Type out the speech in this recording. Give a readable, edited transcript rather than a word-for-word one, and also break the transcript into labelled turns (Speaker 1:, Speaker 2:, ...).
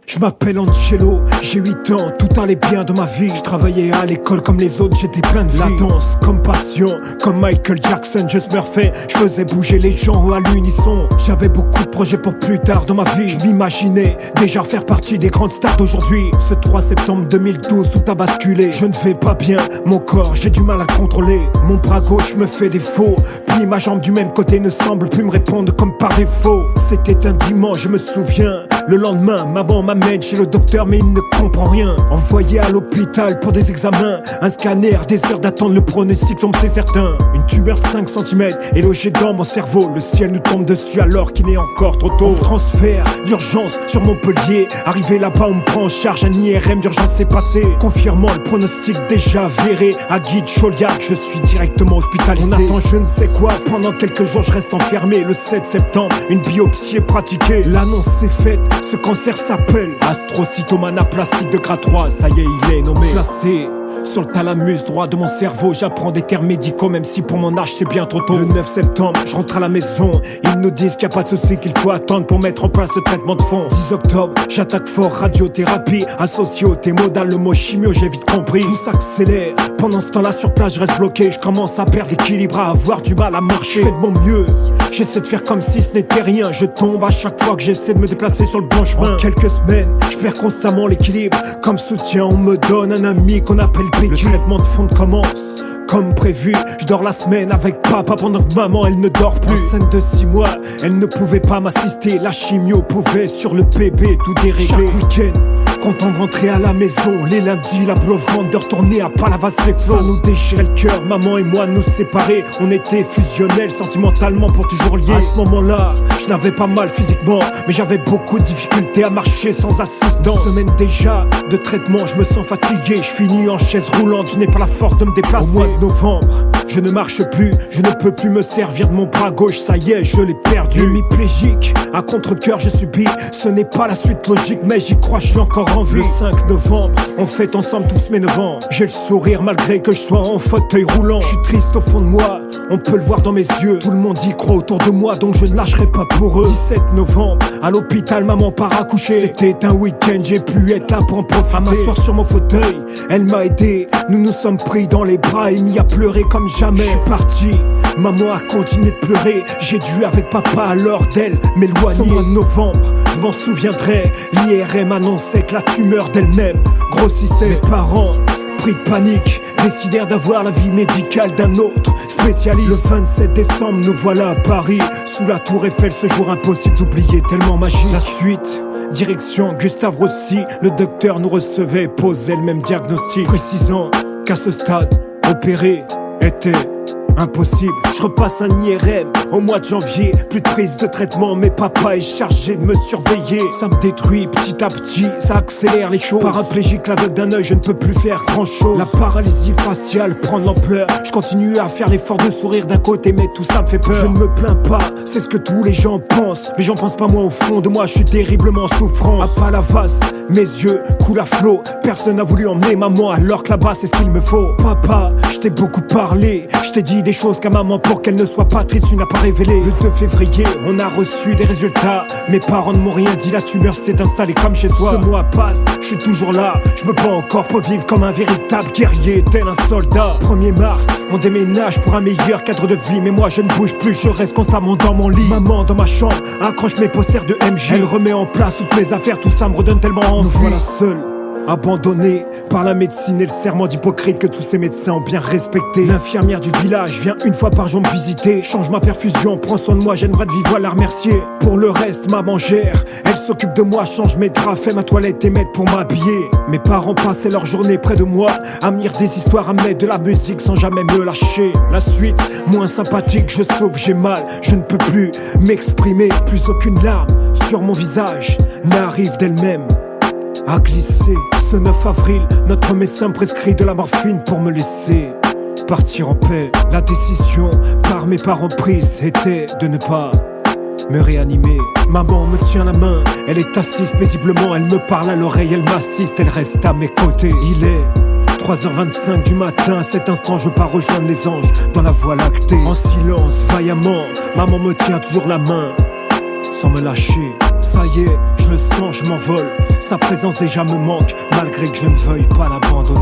Speaker 1: Je m'appelle Angelo, j'ai 8 ans, tout allait bien dans ma vie. Je travaillais à l'école comme les autres, j'étais plein de vie. La danse comme passion, comme Michael Jackson, je Smurfais. Je faisais bouger les gens à l'unisson. J'avais beaucoup de projets pour plus tard dans ma vie. Je m'imaginais déjà faire partie des grandes stars d'aujourd'hui. Ce 3 septembre 2012, tout a basculé. Je ne vais pas bien, mon corps, j'ai du mal à contrôler. Mon bras gauche me fait défaut, puis ma jambe du même côté ne semble plus me répondre comme par défaut. C'était un dimanche, je me souviens. Le lendemain, maman m'amène chez le docteur mais il ne comprend rien. Envoyé à l'hôpital pour des examens, un scanner, des heures d'attente, le pronostic tombe c'est certain. Une tumeur de 5 cm est logée dans mon cerveau. Le ciel nous tombe dessus alors qu'il est encore trop tôt. Transfert d'urgence sur Montpellier. Arrivé là-bas on me prend en charge, un IRM d'urgence s'est passé, confirmant le pronostic déjà avéré. À Guide Chauliac, je suis directement hospitalisé. On attend je ne sais quoi, pendant quelques jours je reste enfermé. Le 7 septembre, une biopsie est pratiquée. L'annonce est faite, ce cancer s'appelle astrocytome anaplastique de grade 3. Ça y est, il est nommé. Placé sur le thalamus droit de mon cerveau, j'apprends des termes médicaux même si pour mon âge c'est bien trop tôt. Le 9 septembre, je rentre à la maison. Ils nous disent qu'il n'y a pas de souci, qu'il faut attendre pour mettre en place le traitement de fond. 10 octobre, j'attaque fort, radiothérapie associée au T-modal, le mot chimio j'ai vite compris. Tout s'accélère, pendant ce temps-là sur place je reste bloqué. Je commence à perdre l'équilibre, à avoir du mal à marcher. Je fais de mon mieux, j'essaie de faire comme si ce n'était rien. Je tombe à chaque fois que j'essaie de me déplacer sur le bon chemin. En quelques semaines, je perds constamment l'équilibre. Comme soutien, on me donne un ami qu'on appelle PQ. Le traitement de fond commence comme prévu. Je dors la semaine avec papa pendant que maman elle ne dort plus. Enceinte de 6 mois, elle ne pouvait pas m'assister. La chimio pouvait sur le bébé tout dérégler. Chaque week-end, content de rentrer à la maison. Les lundis, la boule au ventre de retourner à Palavas-les-Flots. Ça nous déchirait le cœur, maman et moi nous séparer. On était fusionnels sentimentalement pour toujours liés. À ce moment-là, je n'avais pas mal physiquement, mais j'avais beaucoup de difficultés à marcher sans assistance. Semaine déjà de traitement, je me sens fatigué. Je finis en chaise roulante, je n'ai pas la force de me déplacer. Au mois de novembre, je ne marche plus, je ne peux plus me servir de mon bras gauche, ça y est, je l'ai perdu. Hémiplégique, à contre-cœur je subis. Ce n'est pas la suite logique, mais j'y crois, je suis encore en vie. Le 5 novembre, on fête ensemble tous mes 9 ans. J'ai le sourire malgré que je sois en fauteuil roulant. Je suis triste au fond de moi, on peut le voir dans mes yeux. Tout le monde y croit autour de moi, donc je ne lâcherai pas pour eux. 17 novembre, à l'hôpital, maman part accoucher. C'était un week-end, j'ai pu être là pour en profiter. À m'asseoir sur mon fauteuil, elle m'a aidé. Nous nous sommes pris dans les bras et mis à pleurer comme jamais. Je suis parti, maman a continué de pleurer. J'ai dû avec papa alors d'elle m'éloigner. Ce mois de novembre, je m'en souviendrai. L'IRM annonçait que la tumeur d'elle-même grossissait. Mes parents, pris de panique, décidèrent d'avoir la vie médicale d'un autre spécialiste. Le 27 décembre, nous voilà à Paris, sous la tour Eiffel, ce jour impossible d'oublier, tellement magique. La suite, direction Gustave Roussy. Le docteur nous recevait, posait le même diagnostic, précisant qu'à ce stade, opérer était impossible. Je repasse un IRM au mois de janvier. Plus de prise de traitement, mais papa est chargé de me surveiller. Ça me détruit petit à petit, ça accélère les choses. Paraplégique, l'aveugle d'un œil, je ne peux plus faire grand chose. La paralysie faciale prend de l'ampleur. Je continue à faire l'effort de sourire d'un côté, mais tout ça me fait peur. Je ne me plains pas, c'est ce que tous les gens pensent, mais j'en pense pas moi. Au fond de moi, je suis terriblement souffrant. À Palavas, mes yeux coulent à flot. Personne n'a voulu emmener maman alors que là-bas c'est ce qu'il me faut. Papa, je t'ai beaucoup parlé, je t'ai dit des choses qu'à maman pour qu'elle ne soit pas triste, tu n'as pas révélé. Le 2 février, on a reçu des résultats. Mes parents ne m'ont rien dit, la tumeur s'est installée comme chez soi. Ce mois passe, je suis toujours là, je me bats encore pour vivre comme un véritable guerrier, tel un soldat. 1er mars, on déménage pour un meilleur cadre de vie, mais moi je ne bouge plus, je reste constamment dans mon lit. Maman dans ma chambre, accroche mes posters de MJ. Elle remet en place toutes mes affaires, tout ça me redonne tellement envie. Nous voilà seuls, abandonné par la médecine et le serment d'Hippocrate que tous ces médecins ont bien respecté. L'infirmière du village vient une fois par jour me visiter, change ma perfusion, prend soin de moi, j'aimerais de vivre à la remercier. Pour le reste, maman gère, elle s'occupe de moi, change mes draps, fait ma toilette et m'aide pour m'habiller. Mes parents passaient leur journée près de moi, à me lire des histoires, à me mettre de la musique sans jamais me lâcher. La suite, moins sympathique, je souffre, j'ai mal, je ne peux plus m'exprimer, plus aucune larme sur mon visage n'arrive d'elle-même à glisser. Ce 9 avril, notre médecin prescrit de la morphine pour me laisser partir en paix. La décision par mes parents prise était de ne pas me réanimer. Maman me tient la main, elle est assise paisiblement, elle me parle à l'oreille, elle m'assiste, elle reste à mes côtés. Il est 3h25 du matin, à cet instant je pars rejoindre les anges dans la voie lactée. En silence, vaillamment, maman me tient toujours la main sans me lâcher. Ça y est, je le sens, je m'envole. Sa présence déjà me manque, malgré que je ne veuille pas l'abandonner.